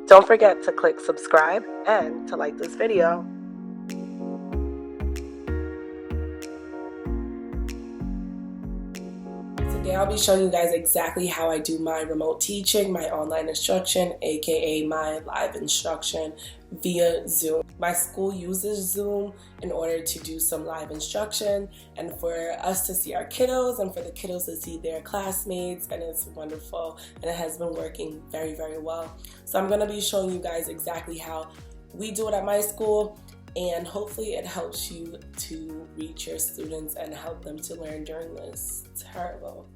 Don't forget to click subscribe and to like this video. Today I'll be showing you guys exactly how I do my remote teaching, my online instruction, aka my live instruction via Zoom. My school uses Zoom in order to do some live instruction and for us to see our kiddos and for the kiddos to see their classmates, and it's wonderful and it has been working very, very well. So I'm going to be showing you guys exactly how we do it at my school, and hopefully it helps you to reach your students and help them to learn during this terrible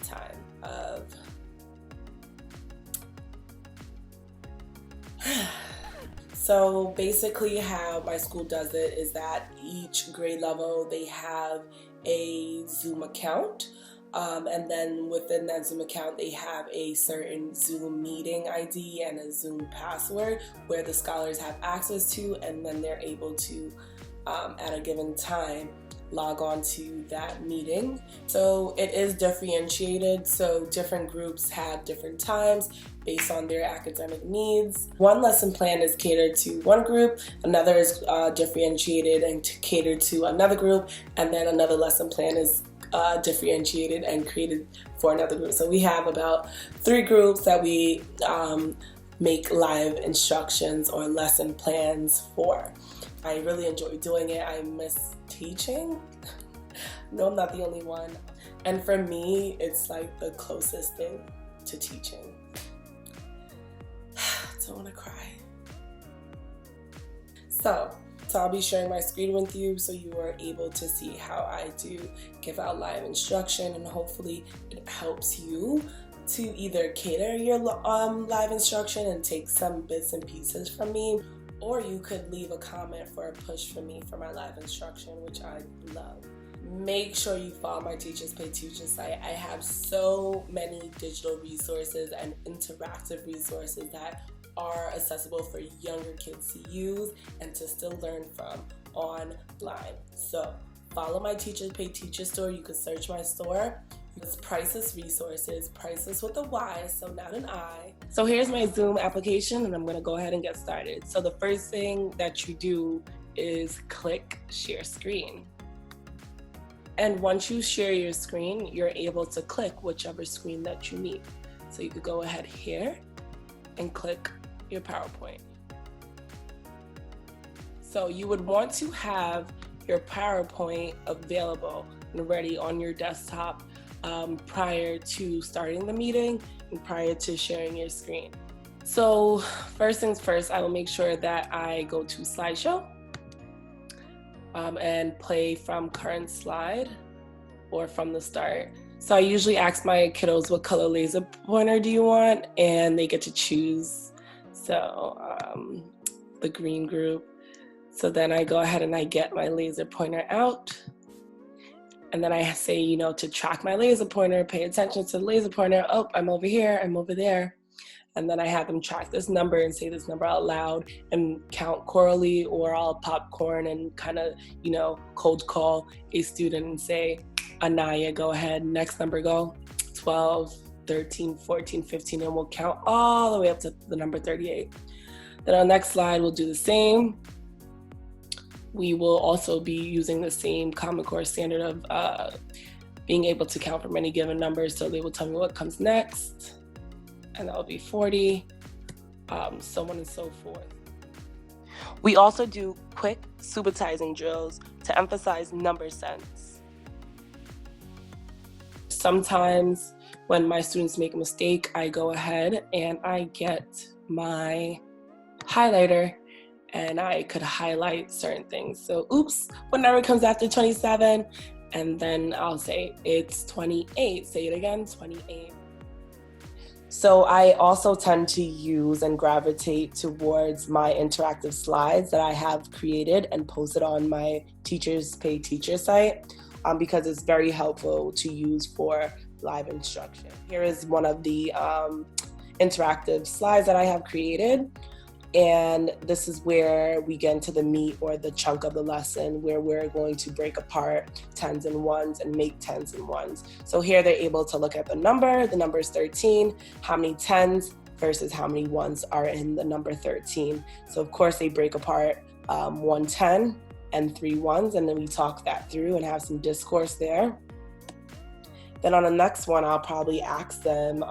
time of So basically how my school does it is that each grade level they have a Zoom account, and then within that Zoom account they have a certain Zoom meeting ID and a Zoom password where the scholars have access to, and then they're able to at a given time log on to that meeting. So it is differentiated, so different groups have different times based on their academic needs. One lesson plan is catered to one group, another is differentiated and catered to another group, and then another lesson plan is differentiated and created for another group. So we have about 3 groups that we make live instructions or lesson plans for. I really enjoy doing it. I miss teaching. No, I'm not the only one. And for me, it's like the closest thing to teaching. I don't want to cry. So I'll be sharing my screen with you so you are able to see how I do give out live instruction, and hopefully it helps you to either cater your live instruction and take some bits and pieces from me, or you could leave a comment for a push for me for my live instruction, which I love. Make sure you follow my Teachers Pay Teacher site. I have so many digital resources and interactive resources that are accessible for younger kids to use and to still learn from online. So follow my Teachers Pay Teacher store. You can search my store. It's Pryceless Resources, Pryceless with a Y, so not an I. So here's my Zoom application, and I'm going to go ahead and get started. So the first thing that you do is click Share Screen. And once you share your screen, you're able to click whichever screen that you need. So you could go ahead here and click your PowerPoint. So you would want to have your PowerPoint available and ready on your desktop prior to starting the meeting and prior to sharing your screen. So first things first, I will make sure that I go to slideshow and play from current slide or from the start. So I usually ask my kiddos what color laser pointer do you want, and they get to choose. So the green group. So then I go ahead and I get my laser pointer out. And then I say, to track my laser pointer, pay attention to the laser pointer. Oh, I'm over here, I'm over there. And then I have them track this number and say this number out loud and count chorally, or I'll popcorn and kind of, cold call a student and say, Anaya, go ahead, next number go, 12, 13, 14, 15, and we'll count all the way up to the number 38. Then on the next slide, we'll do the same. We will also be using the same Common Core standard of being able to count from any given number, so they will tell me what comes next, and that will be 40, so on and so forth. We also do quick subitizing drills to emphasize number sense. Sometimes when my students make a mistake, I go ahead and I get my highlighter and I could highlight certain things. So, oops, what number comes after 27? And then I'll say, it's 28. Say it again, 28. So I also tend to use and gravitate towards my interactive slides that I have created and posted on my Teachers Pay Teacher site because it's very helpful to use for live instruction. Here is one of the interactive slides that I have created. And this is where we get into the meat or the chunk of the lesson, where we're going to break apart tens and ones and make tens and ones. So here they're able to look at the number is 13, how many tens versus how many ones are in the number 13. So of course they break apart 1 10 and 3 ones, and then we talk that through and have some discourse there. Then on the next one, I'll probably ask them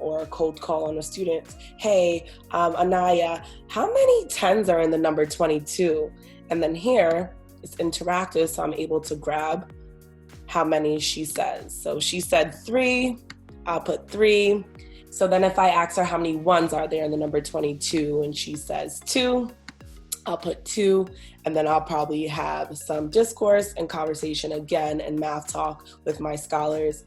or cold call on a student, hey, Anaya, how many 10s are in the number 22? And then here, it's interactive, so I'm able to grab how many she says. So she said 3, I'll put 3. So then if I ask her how many ones are there in the number 22 and she says 2, I'll put 2, and then I'll probably have some discourse and conversation again and math talk with my scholars.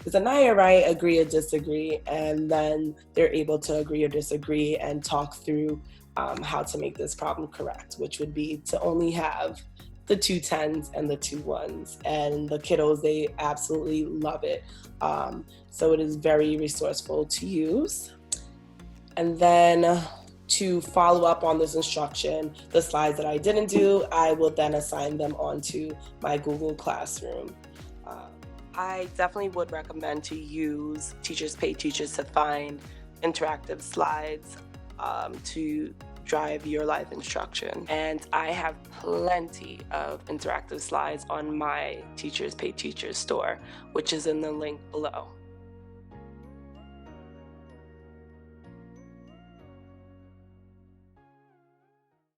Is Anaya right? Agree or disagree? And then they're able to agree or disagree and talk through how to make this problem correct, which would be to only have the 2 10s and the 2 1s. And the kiddos, they absolutely love it. So it is very resourceful to use. And then to follow up on this instruction, the slides that I didn't do, I will then assign them onto my Google Classroom. I definitely would recommend to use Teachers Pay Teachers to find interactive slides to drive your live instruction. And I have plenty of interactive slides on my Teachers Pay Teachers store, which is in the link below.